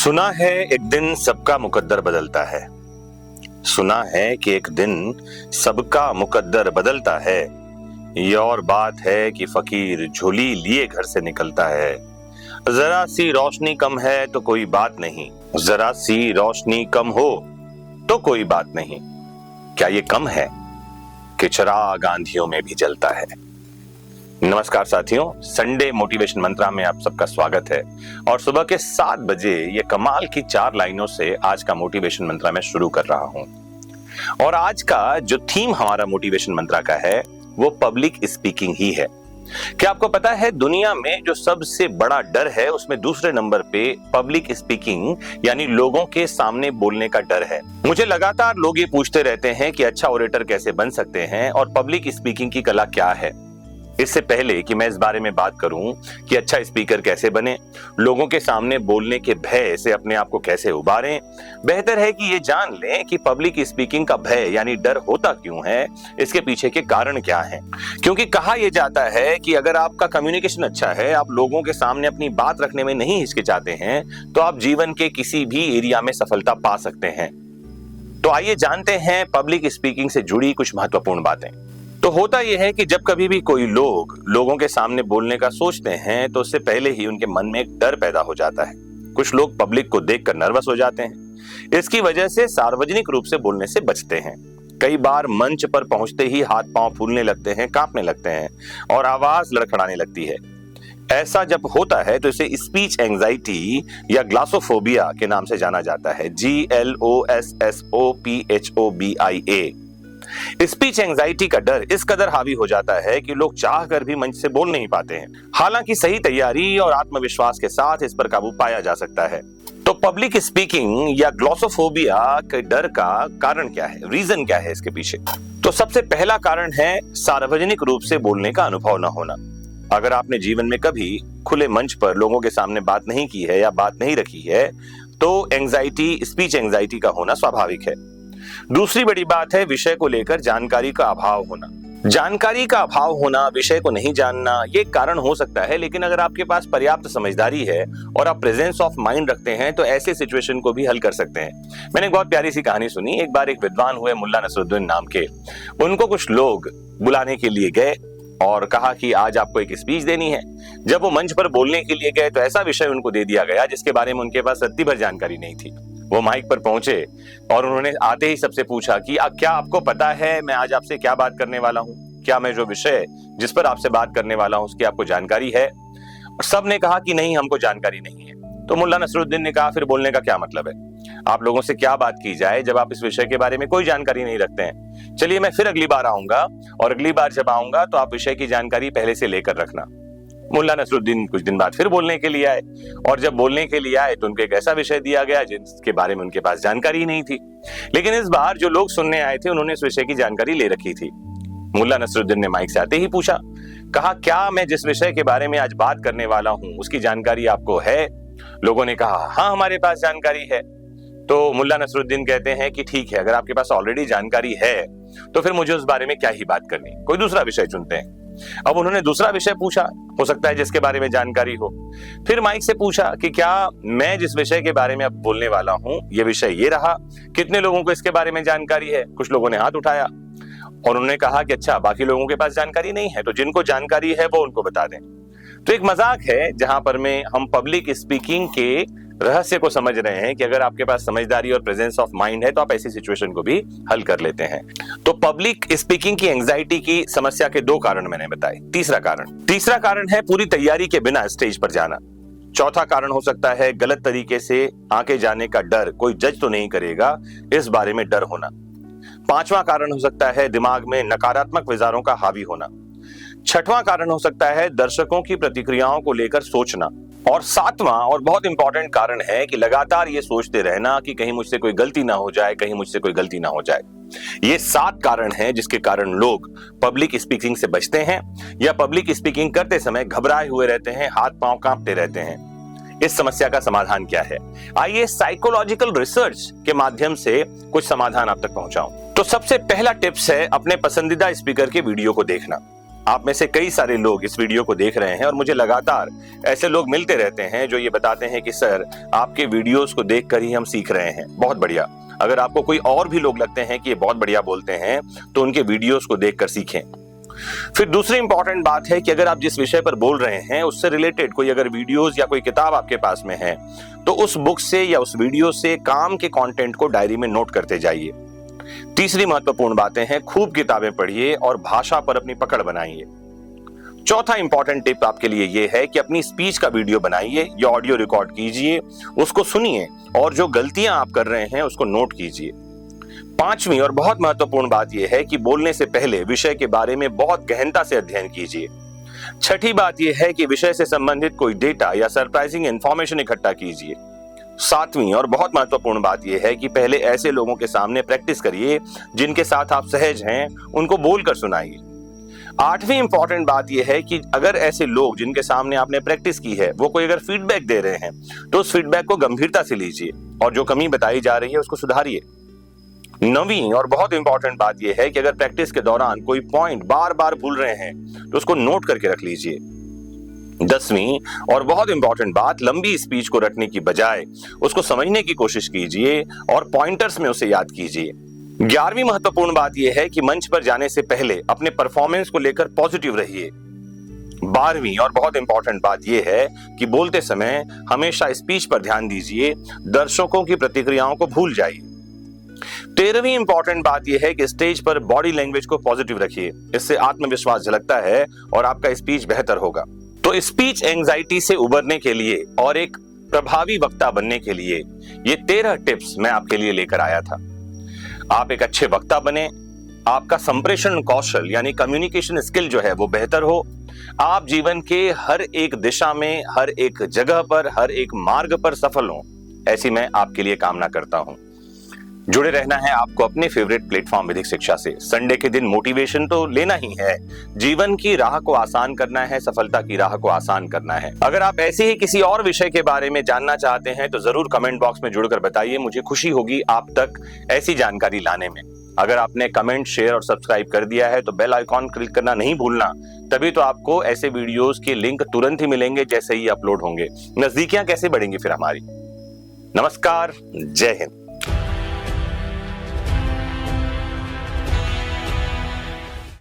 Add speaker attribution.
Speaker 1: सुना है एक दिन सबका मुकद्दर बदलता है। सुना है कि एक दिन सबका मुकद्दर बदलता है। ये और बात है कि फकीर झोली लिए घर से निकलता है। जरा सी रोशनी कम है तो कोई बात नहीं, जरा सी रोशनी कम हो तो कोई बात नहीं। क्या ये कम है कि चिराग आंधियों में भी जलता है। नमस्कार साथियों, संडे मोटिवेशन मंत्रा में आप सबका स्वागत है। और सुबह के 7 बजे ये कमाल की 4 लाइनों से आज का मोटिवेशन मंत्रा मैं शुरू कर रहा हूं। और आज का जो थीम हमारा मोटिवेशन मंत्रा का है वो पब्लिक स्पीकिंग ही है। क्या आपको पता है दुनिया में जो सबसे बड़ा डर है उसमें दूसरे नंबर पे पब्लिक स्पीकिंग यानी लोगों के सामने बोलने का डर है। मुझे लगातार लोग ये पूछते रहते हैं कि अच्छा ओरेटर कैसे बन सकते हैं और पब्लिक स्पीकिंग की कला क्या है। इससे पहले कि मैं इस बारे में बात करूं कि अच्छा स्पीकर कैसे बने, लोगों के सामने बोलने के भय से अपने आप को कैसे उबारें, बेहतर है कि ये जान लें कि पब्लिक स्पीकिंग का भय यानी डर होता क्यों है, इसके पीछे के कारण क्या हैं। क्योंकि कहा यह जाता है कि अगर आपका कम्युनिकेशन अच्छा है, आप लोगों के सामने अपनी बात रखने में नहीं हिचकिचाते हैं, तो आप जीवन के किसी भी एरिया में सफलता पा सकते हैं। तो आइए जानते हैं पब्लिक स्पीकिंग से जुड़ी कुछ महत्वपूर्ण बातें। तो होता यह है कि जब कभी भी कोई लोग लोगों के सामने बोलने का सोचते हैं तो उससे पहले ही उनके मन में एक डर पैदा हो जाता है। कुछ लोग पब्लिक को देखकर नर्वस हो जाते हैं। इसकी वजह से सार्वजनिक रूप से बोलने से बचते हैं। कई बार मंच पर पहुंचते ही हाथ पांव फूलने लगते हैं, कांपने लगते हैं और आवाज लड़खड़ाने लगती है। ऐसा जब होता है तो इसे स्पीच एंजाइटी या ग्लासोफोबिया के नाम से जाना जाता है। GLOSSOPHOBIA। स्पीच एंजाइटी का डर इस कदर हावी हो जाता है कि लोग चाहकर भी मंच से बोल नहीं पाते हैं। हालांकि सही तैयारी और आत्मविश्वास के साथ इस पर काबू पाया जा सकता है। तो पब्लिक स्पीकिंग या ग्लॉसोफोबिया के डर का कारण क्या है, रीजन क्या है इसके पीछे। तो सबसे पहला कारण है सार्वजनिक रूप से बोलने का अनुभव न होना। अगर आपने जीवन में कभी खुले मंच पर लोगों के सामने बात नहीं की है या बात नहीं रखी है तो एंजाइटी, स्पीच एंजाइटी का होना स्वाभाविक है। दूसरी बड़ी बात है विषय को लेकर जानकारी का अभाव होना। जानकारी का अभाव होना, विषय को नहीं जानना, ये कारण हो सकता है, लेकिन अगर आपके पास पर्याप्त समझदारी है और आप प्रेजेंस ऑफ माइंड रखते हैं तो ऐसे सिचुएशन को भी हल कर सकते हैं। मैंने एक बहुत प्यारी सी कहानी सुनी। एक बार एक विद्वान हुए मुल्ला नसरुद्दीन नाम के, उनको कुछ लोग बुलाने के लिए गए और कहा कि आज आपको एक स्पीच देनी है। जब वो मंच पर बोलने के लिए गए तो ऐसा विषय उनको दे दिया गया जिसके बारे में उनके पास रत्ती भर जानकारी नहीं थी। वो माइक पर पहुंचे और उन्होंने आते ही सबसे पूछा कि क्या आपको पता है मैं आज आपसे क्या बात करने वाला हूं? क्या मैं जो विषय जिस पर आपसे बात करने वाला हूं उसकी आपको जानकारी है? और सब ने कहा कि नहीं, हमको जानकारी नहीं है। तो मुल्ला नसरुद्दीन ने कहा फिर बोलने का क्या मतलब है? आप लोगों से क्या बात की जाए जब आप इस विषय के बारे में कोई जानकारी नहीं रखते हैं। चलिए मैं फिर अगली बार आऊंगा और अगली बार जब आऊंगा तो आप विषय की जानकारी पहले से लेकर रखना। मुल्ला नसरुद्दीन कुछ दिन बाद फिर बोलने के लिए आए और जब बोलने के लिए आए तो उनको एक ऐसा विषय दिया गया जिसके बारे में उनके पास जानकारी नहीं थी। लेकिन इस बार जो लोग सुनने आए थे उन्होंने इस विषय की जानकारी ले रखी थी। मुल्ला नसरुद्दीन ने माइक से आते ही पूछा, कहा क्या मैं जिस विषय के बारे में आज बात करने वाला हूं उसकी जानकारी आपको है? लोगों ने कहा हाँ, हमारे पास जानकारी है। तो मुल्ला नसरुद्दीन कहते हैं कि ठीक है, अगर आपके पास ऑलरेडी जानकारी है तो फिर मुझे उस बारे में क्या ही बात करनी, कोई दूसरा विषय चुनते हैं। अब उन्होंने दूसरा विषय पूछा, हो सकता है जिसके बारे में जानकारी हो। फिर माइक से पूछा कि क्या मैं जिस विषय के बारे में अब बोलने वाला हूं ये विषय ये रहा, कितने लोगों को इसके बारे में जानकारी है? कुछ लोगों ने हाथ उठाया और उन्होंने कहा कि अच्छा बाकी लोगों के पास जानकारी नहीं है, तो जिनको जानकारी है वो उनको बता दें। तो एक मजाक है जहां पर में हम पब्लिक स्पीकिंग के रहस्य को समझ रहे हैं कि अगर आपके पास समझदारी और प्रेजेंस ऑफ माइंड है तो आप ऐसी सिचुएशन को भी हल कर लेते हैं। तो पब्लिक स्पीकिंग की एंजाइटी की समस्या के 2 कारण मैंने बताए। तीसरा कारण है पूरी तैयारी के बिना स्टेज पर जाना। चौथा कारण हो सकता है गलत तरीके से आके जाने का डर, कोई जज तो नहीं करेगा इस बारे में डर होना। 5वां कारण हो सकता है दिमाग में नकारात्मक विचारों का हावी होना। 6वां कारण हो सकता है दर्शकों की प्रतिक्रियाओं को लेकर सोचना। और 7वां और बहुत इंपॉर्टेंट कारण है कि लगातार ये सोचते रहना कि कहीं मुझसे कोई गलती ना हो जाए, कहीं मुझसे कोई गलती ना हो जाए। ये 7 कारण हैं जिसके कारण लोग पब्लिक स्पीकिंग से बचते हैं या पब्लिक स्पीकिंग करते समय घबराए हुए रहते हैं, हाथ पांव कांपते रहते हैं। इस समस्या का समाधान क्या है? आइए साइकोलॉजिकल रिसर्च के माध्यम से कुछ समाधान आप तक पहुंचाऊं। तो सबसे पहला टिप्स है अपने पसंदीदा स्पीकर के वीडियो को देखना। आप में से कई सारे लोग इस वीडियो को देख रहे हैं और मुझे लगातार ऐसे लोग मिलते रहते हैं जो ये बताते हैं कि सर, आपके वीडियोस को देखकर ही हम सीख रहे हैं। बहुत बढ़िया। अगर आपको कोई और भी लोग लगते हैं कि ये बहुत बढ़िया बोलते हैं तो उनके वीडियोस को देखकर सीखें। फिर दूसरी इंपॉर्टेंट बात है कि अगर आप जिस विषय पर बोल रहे हैं उससे रिलेटेड कोई अगर वीडियोस या कोई किताब आपके पास में है तो उस बुक से या उस वीडियो से काम के कंटेंट को डायरी में नोट करते जाइए। तीसरी महत्वपूर्ण बातें हैं, खूब किताबें पढ़िए और भाषा पर अपनी पकड़ बनाइए। चौथा इंपॉर्टेंट टिप आपके लिए यह है कि अपनी स्पीच का वीडियो बनाइए या ऑडियो रिकॉर्ड कीजिए, उसको सुनिए और जो गलतियां आप कर रहे हैं उसको नोट कीजिए। पांचवी और बहुत महत्वपूर्ण बात यह है कि बोलने से पहले विषय के बारे में बहुत गहनता से अध्ययन कीजिए। छठी बात यह है कि विषय से संबंधित कोई डेटा या सरप्राइजिंग इंफॉर्मेशन इकट्ठा कीजिए। सातवीं और बहुत महत्वपूर्ण बात यह है कि पहले ऐसे लोगों के सामने प्रैक्टिस करिए जिनके साथ आप सहज हैं, उनको बोलकर सुनाइए। आठवीं इंपॉर्टेंट बात यह है कि अगर ऐसे लोग जिनके सामने आपने प्रैक्टिस की है वो कोई अगर फीडबैक दे रहे हैं तो उस फीडबैक को गंभीरता से लीजिए और जो कमी बताई जा रही है उसको सुधारिए। नवीं और बहुत इंपॉर्टेंट बात यह है कि अगर प्रैक्टिस के दौरान कोई पॉइंट बार बार भूल रहे हैं तो उसको नोट करके रख लीजिए। 10वीं और बहुत इंपॉर्टेंट बात, लंबी स्पीच को रटने की बजाय उसको समझने की कोशिश कीजिए और पॉइंटर्स में उसे याद कीजिए। 11वीं महत्वपूर्ण बात यह है कि मंच पर जाने से पहले अपने परफॉर्मेंस को लेकर पॉजिटिव रहिए। 12वीं और बहुत इंपॉर्टेंट बात यह है कि बोलते समय हमेशा स्पीच पर ध्यान दीजिए, दर्शकों की प्रतिक्रियाओं को भूल जाइए। 13वीं इंपॉर्टेंट बात यह है कि स्टेज पर बॉडी लैंग्वेज को पॉजिटिव रखिए, इससे आत्मविश्वास झलकता है और आपका स्पीच बेहतर होगा। तो स्पीच एंजाइटी से उबरने के लिए और एक प्रभावी वक्ता बनने के लिए ये 13 टिप्स मैं आपके लिए लेकर आया था। आप एक अच्छे वक्ता बने, आपका संप्रेषण कौशल यानी कम्युनिकेशन स्किल जो है वो बेहतर हो, आप जीवन के हर एक दिशा में, हर एक जगह पर, हर एक मार्ग पर सफल हो, ऐसी मैं आपके लिए कामना करता हूं। जुड़े रहना है आपको अपने फेवरेट प्लेटफॉर्म विधिक शिक्षा से। संडे के दिन मोटिवेशन तो लेना ही है, जीवन की राह को आसान करना है, सफलता की राह को आसान करना है। अगर आप ऐसे ही किसी और विषय के बारे में जानना चाहते हैं तो जरूर कमेंट बॉक्स में जुड़कर बताइए, मुझे खुशी होगी आप तक ऐसी जानकारी लाने में। अगर आपने कमेंट, शेयर और सब्सक्राइब कर दिया है तो बेल आइकॉन क्लिक करना नहीं भूलना, तभी तो आपको ऐसे वीडियोस के लिंक तुरंत ही मिलेंगे जैसे ही अपलोड होंगे। नजदीकियां कैसे बढ़ेंगी फिर हमारी। नमस्कार, जय हिंद।